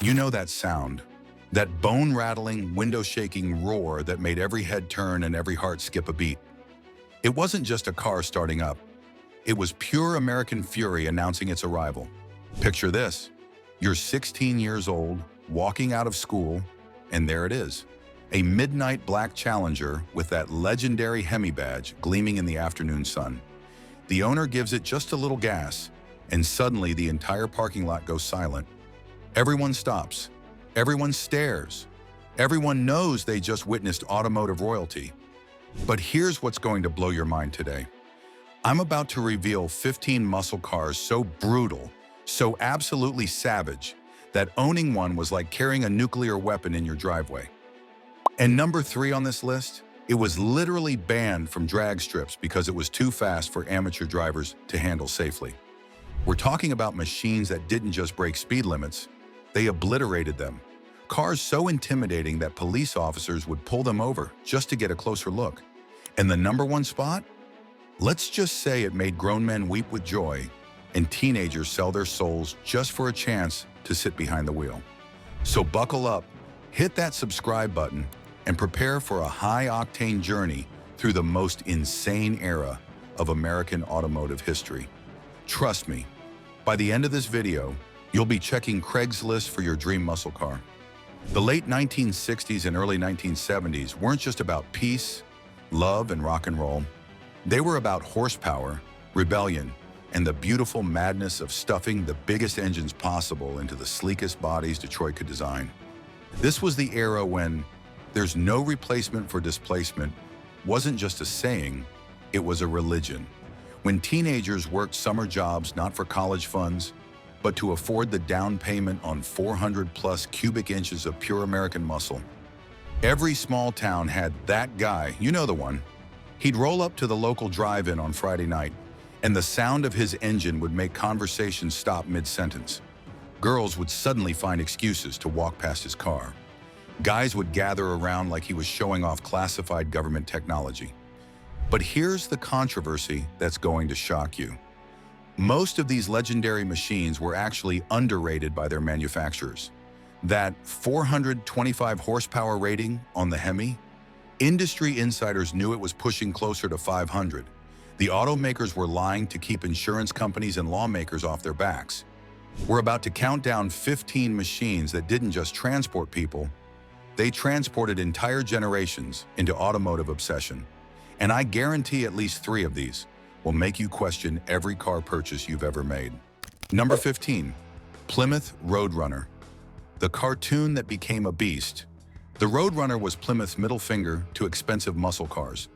You know that sound, that bone-rattling, window-shaking roar that made every head turn and every heart skip a beat. It wasn't just a car starting up. It was pure American fury announcing its arrival. Picture this. You're 16 years old, walking out of school, and there it is. A midnight black Challenger with that legendary Hemi badge gleaming in the afternoon sun. The owner gives it just a little gas, and suddenly the entire parking lot goes silent. Everyone stops. Everyone stares. Everyone knows they just witnessed automotive royalty. But here's what's going to blow your mind today. I'm about to reveal 15 muscle cars so brutal, so absolutely savage, that owning one was like carrying a nuclear weapon in your driveway. And number 3 on this list, it was literally banned from drag strips because it was too fast for amateur drivers to handle safely. We're talking about machines that didn't just break speed limits, they obliterated them. Cars so intimidating that police officers would pull them over just to get a closer look. And the number 1 spot? Let's just say it made grown men weep with joy and teenagers sell their souls just for a chance to sit behind the wheel. So buckle up, hit that subscribe button, and prepare for a high-octane journey through the most insane era of American automotive history. Trust me, by the end of this video, you'll be checking Craigslist for your dream muscle car. The late 1960s and early 1970s weren't just about peace, love, and rock and roll. They were about horsepower, rebellion, and the beautiful madness of stuffing the biggest engines possible into the sleekest bodies Detroit could design. This was the era when "there's no replacement for displacement" wasn't just a saying, it was a religion. When teenagers worked summer jobs not for college funds, but to afford the down payment on 400-plus cubic inches of pure American muscle. Every small town had that guy, you know the one. He'd roll up to the local drive-in on Friday night, and the sound of his engine would make conversations stop mid-sentence. Girls would suddenly find excuses to walk past his car. Guys would gather around like he was showing off classified government technology. But here's the controversy that's going to shock you. Most of these legendary machines were actually underrated by their manufacturers. That 425 horsepower rating on the Hemi, industry insiders knew it was pushing closer to 500. The automakers were lying to keep insurance companies and lawmakers off their backs. We're about to count down 15 machines that didn't just transport people, they transported entire generations into automotive obsession. And I guarantee at least 3 of these will make you question every car purchase you've ever made. Number 15, Plymouth Roadrunner. The cartoon that became a beast. The Roadrunner was Plymouth's middle finger to expensive muscle cars.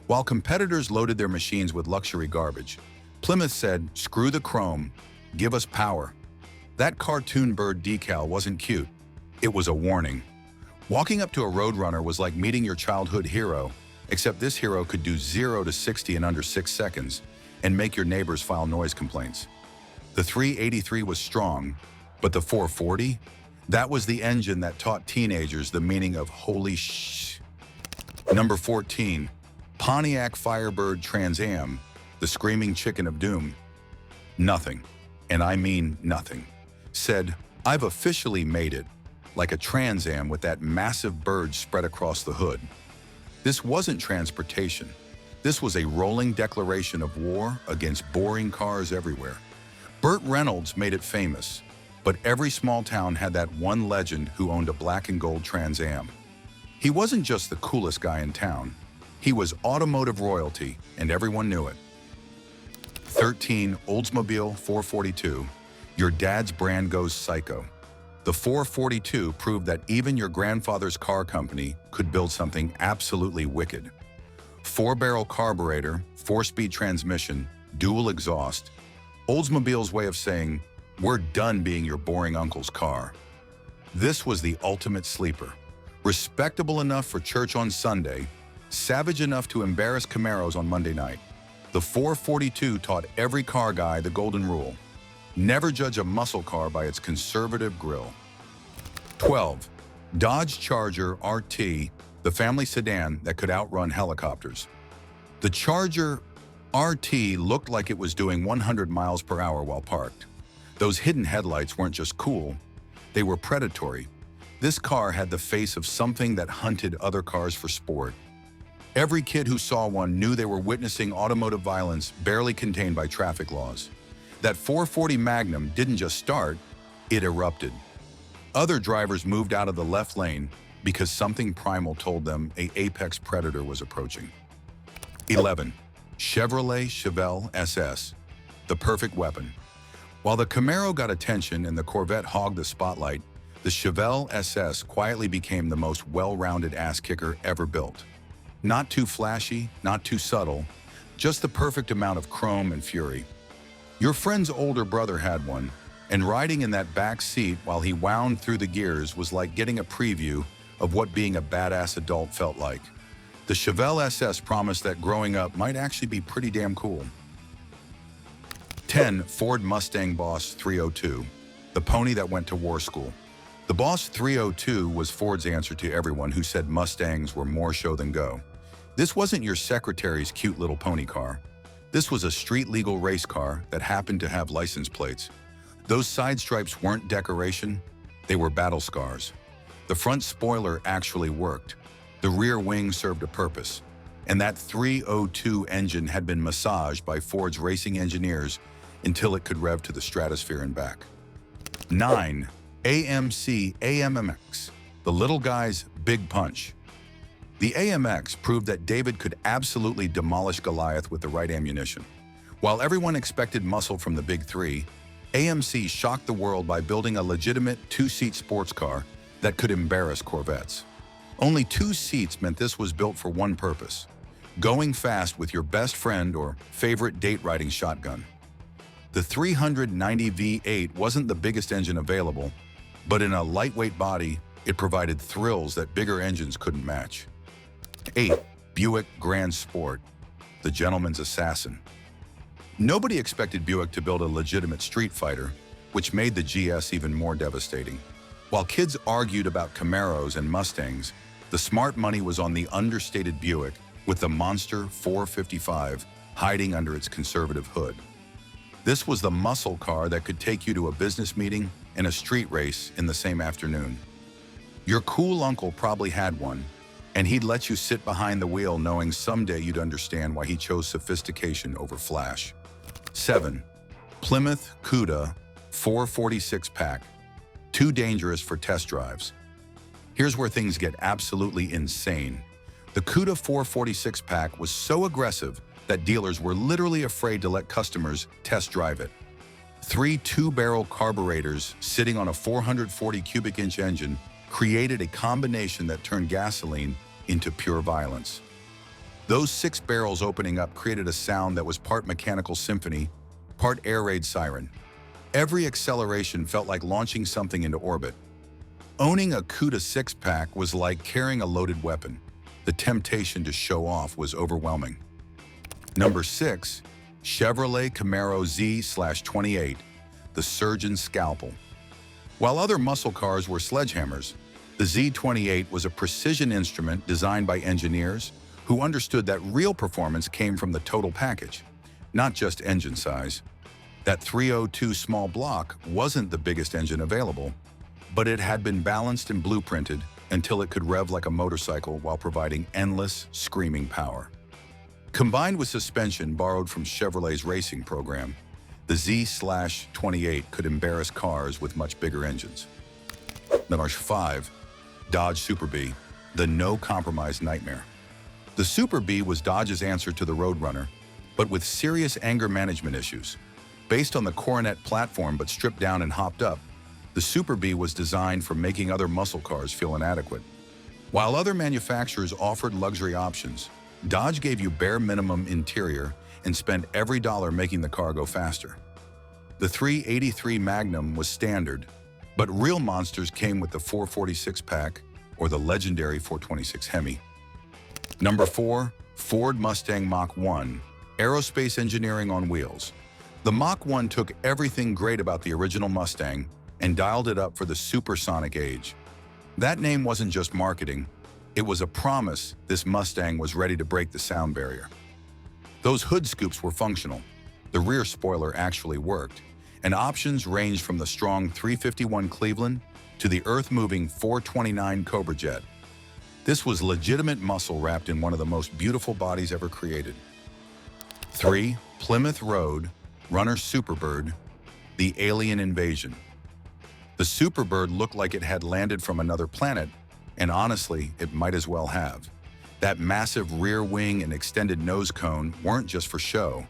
While competitors loaded their machines with luxury garbage, Plymouth said, "Screw the chrome, give us power." That cartoon bird decal wasn't cute, it was a warning. Walking up to a Roadrunner was like meeting your childhood hero, except this hero could do 0 to 60 in under 6 seconds and make your neighbors file noise complaints. The 383 was strong, but the 440? That was the engine that taught teenagers the meaning of holy sh. Number 14, Pontiac Firebird Trans Am, the screaming chicken of doom. Nothing, and I mean nothing, said, "I've officially made it," like a Trans Am with that massive bird spread across the hood. This wasn't transportation. This was a rolling declaration of war against boring cars everywhere. Burt Reynolds made it famous, but every small town had that one legend who owned a black and gold Trans Am. He wasn't just the coolest guy in town. He was automotive royalty, and everyone knew it. 13, Oldsmobile 442. Your dad's brand goes psycho. The 442 proved that even your grandfather's car company could build something absolutely wicked. 4-barrel carburetor, 4-speed transmission, dual exhaust. Oldsmobile's way of saying, "We're done being your boring uncle's car." This was the ultimate sleeper. Respectable enough for church on Sunday, savage enough to embarrass Camaros on Monday night. The 442 taught every car guy the golden rule. Never judge a muscle car by its conservative grille. 12. Dodge Charger RT, the family sedan that could outrun helicopters. The Charger RT looked like it was doing 100 miles per hour while parked. Those hidden headlights weren't just cool, They were predatory. This car had the face of something that hunted other cars for sport. Every kid who saw one knew they were witnessing automotive violence barely contained by traffic laws. That 440 Magnum didn't just start, it erupted. Other drivers moved out of the left lane because something primal told them an apex predator was approaching. 11. Chevrolet Chevel SS, the perfect weapon. While the Camaro got attention and the Corvette hogged the spotlight, the Chevel SS quietly became the most well-rounded ass-kicker ever built. Not too flashy, not too subtle, just the perfect amount of chrome and fury. Your friend's older brother had one, and riding in that back seat while he wound through the gears was like getting a preview of what being a badass adult felt like. The Chevel SS promised that growing up might actually be pretty damn cool. 10. Ford Mustang Boss 302, the pony that went to war school. The Boss 302 was Ford's answer to everyone who said Mustangs were more show than go. This wasn't your secretary's cute little pony car. This was a street-legal race car that happened to have license plates. Those side stripes weren't decoration, they were battle scars. The front spoiler actually worked. The rear wing served a purpose. And that 302 engine had been massaged by Ford's racing engineers until it could rev to the stratosphere and back. 9. AMMX, the little guy's big punch. The AMMX proved that David could absolutely demolish Goliath with the right ammunition. While everyone expected muscle from the big three, AMC shocked the world by building a legitimate two-seat sports car that could embarrass Corvettes. Only 2 seats meant this was built for one purpose: going fast with your best friend or favorite date-riding shotgun. The 390 V8 wasn't the biggest engine available, but in a lightweight body, it provided thrills that bigger engines couldn't match. 8. Buick Grand Sport, the gentleman's assassin. Nobody expected Buick to build a legitimate street fighter, which made the GS even more devastating. While kids argued about Camaros and Mustangs, the smart money was on the understated Buick with the monster 455 hiding under its conservative hood. This was the muscle car that could take you to a business meeting and a street race in the same afternoon. Your cool uncle probably had one, and he'd let you sit behind the wheel knowing someday you'd understand why he chose sophistication over flash. 7. Plymouth Cuda 446 pack, too dangerous for test drives. Here's where things get absolutely insane. The Cuda 446 pack was so aggressive that dealers were literally afraid to let customers test drive it. 3 two-barrel carburetors sitting on a 440 cubic inch engine created a combination that turned gasoline into pure violence. Those 6 barrels opening up created a sound that was part mechanical symphony, part air raid siren. Every acceleration felt like launching something into orbit. Owning a Cuda 6-pack was like carrying a loaded weapon. The temptation to show off was overwhelming. Number 6. Chevrolet Camaro Z/28, the surgeon's scalpel. While other muscle cars were sledgehammers, the Z28 was a precision instrument designed by engineers who understood that real performance came from the total package, not just engine size. That 302 small block wasn't the biggest engine available, but it had been balanced and blueprinted until it could rev like a motorcycle while providing endless, screaming power. Combined with suspension borrowed from Chevrolet's racing program, the Z/28 could embarrass cars with much bigger engines. Number 5. Dodge Super Bee, the no-compromise nightmare. The Super Bee was Dodge's answer to the Roadrunner, but with serious anger management issues. Based on the Coronet platform but stripped down and hopped up, the Super Bee was designed for making other muscle cars feel inadequate. While other manufacturers offered luxury options, Dodge gave you bare minimum interior and spent every dollar making the car go faster. The 383 Magnum was standard, but real monsters came with the 446 pack or the legendary 426 Hemi. Number 4. Ford Mustang Mach 1, aerospace engineering on wheels. The Mach 1 took everything great about the original Mustang and dialed it up for the supersonic age. That name wasn't just marketing, it was a promise this Mustang was ready to break the sound barrier. Those hood scoops were functional, the rear spoiler actually worked, and options ranged from the strong 351 Cleveland to the earth-moving 429 Cobra jet. This was legitimate muscle wrapped in one of the most beautiful bodies ever created. 3. Plymouth Roadrunner Superbird, the alien invasion. The Superbird looked like it had landed from another planet, and honestly, it might as well have. That massive rear wing and extended nose cone weren't just for show.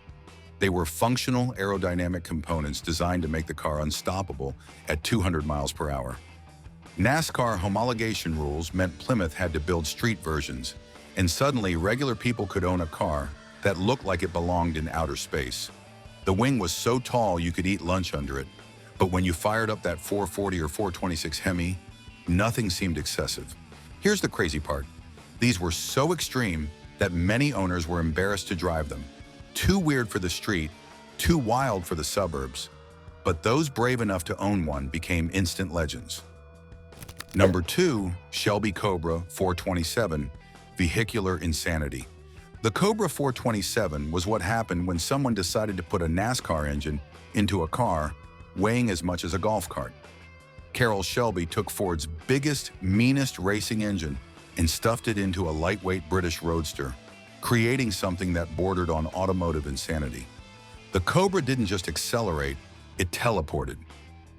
They were functional aerodynamic components designed to make the car unstoppable at 200 miles per hour. NASCAR homologation rules meant Plymouth had to build street versions, and suddenly regular people could own a car that looked like it belonged in outer space. The wing was so tall you could eat lunch under it, but when you fired up that 440 or 426 Hemi, nothing seemed excessive. Here's the crazy part. These were so extreme that many owners were embarrassed to drive them. Too weird for the street, too wild for the suburbs. But those brave enough to own one became instant legends. Number 2, Shelby Cobra 427, vehicular insanity. The Cobra 427 was what happened when someone decided to put a NASCAR engine into a car weighing as much as a golf cart. Carroll Shelby took Ford's biggest, meanest racing engine and stuffed it into a lightweight British roadster, creating something that bordered on automotive insanity. The Cobra didn't just accelerate, it teleported.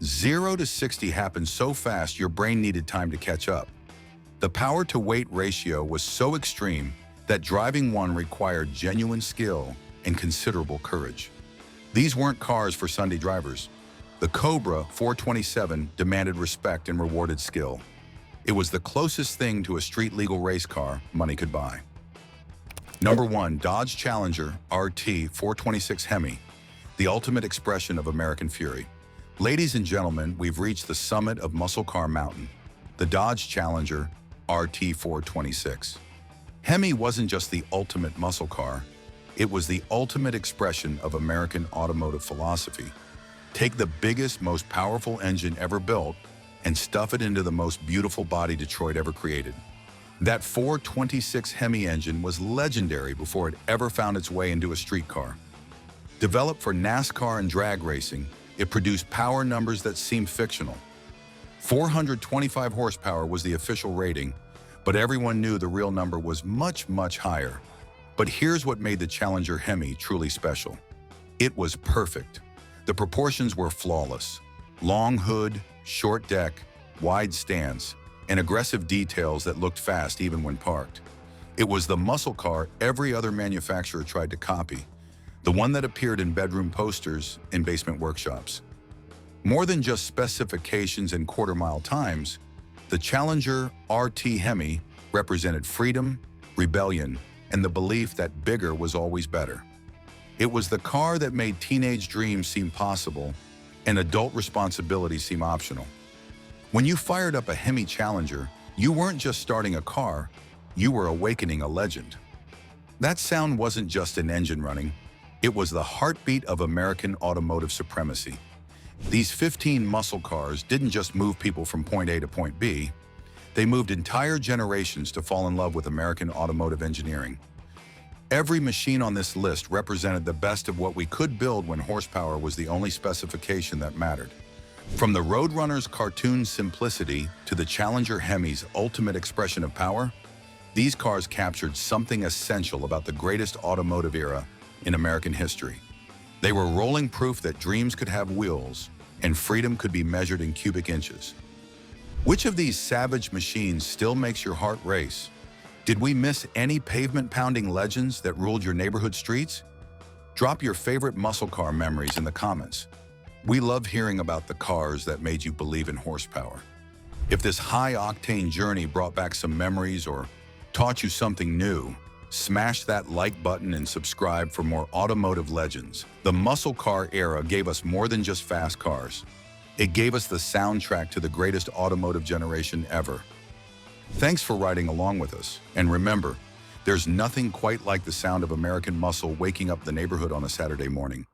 0 to 60 happened so fast your brain needed time to catch up. The power-to-weight ratio was so extreme that driving one required genuine skill and considerable courage. These weren't cars for Sunday drivers. The Cobra 427 demanded respect and rewarded skill. It was the closest thing to a street-legal race car money could buy. Number 1, Dodge Challenger RT 426 Hemi, the ultimate expression of American fury. Ladies and gentlemen, we've reached the summit of muscle car mountain, the Dodge Challenger RT 426. Hemi wasn't just the ultimate muscle car, it was the ultimate expression of American automotive philosophy. Take the biggest, most powerful engine ever built and stuff it into the most beautiful body Detroit ever created. That 426 Hemi engine was legendary before it ever found its way into a street car. Developed for NASCAR and drag racing, it produced power numbers that seemed fictional. 425 horsepower was the official rating, but everyone knew the real number was much, much higher. But here's what made the Challenger Hemi truly special. It was perfect. The proportions were flawless. Long hood, short deck, wide stance, and aggressive details that looked fast even when parked. It was the muscle car every other manufacturer tried to copy, the one that appeared in bedroom posters and basement workshops. More than just specifications and quarter-mile times, the Challenger RT Hemi represented freedom, rebellion, and the belief that bigger was always better. It was the car that made teenage dreams seem possible and adult responsibilities seem optional. When you fired up a Hemi Challenger, you weren't just starting a car, you were awakening a legend. That sound wasn't just an engine running, it was the heartbeat of American automotive supremacy. These 15 muscle cars didn't just move people from point A to point B, they moved entire generations to fall in love with American automotive engineering. Every machine on this list represented the best of what we could build when horsepower was the only specification that mattered. From the Roadrunner's cartoon simplicity to the Challenger Hemi's ultimate expression of power, these cars captured something essential about the greatest automotive era in American history. They were rolling proof that dreams could have wheels and freedom could be measured in cubic inches. Which of these savage machines still makes your heart race? Did we miss any pavement-pounding legends that ruled your neighborhood streets? Drop your favorite muscle car memories in the comments. We love hearing about the cars that made you believe in horsepower. If this high-octane journey brought back some memories or taught you something new, smash that like button and subscribe for more automotive legends. The muscle car era gave us more than just fast cars. It gave us the soundtrack to the greatest automotive generation ever. Thanks for riding along with us. And remember, there's nothing quite like the sound of American muscle waking up the neighborhood on a Saturday morning.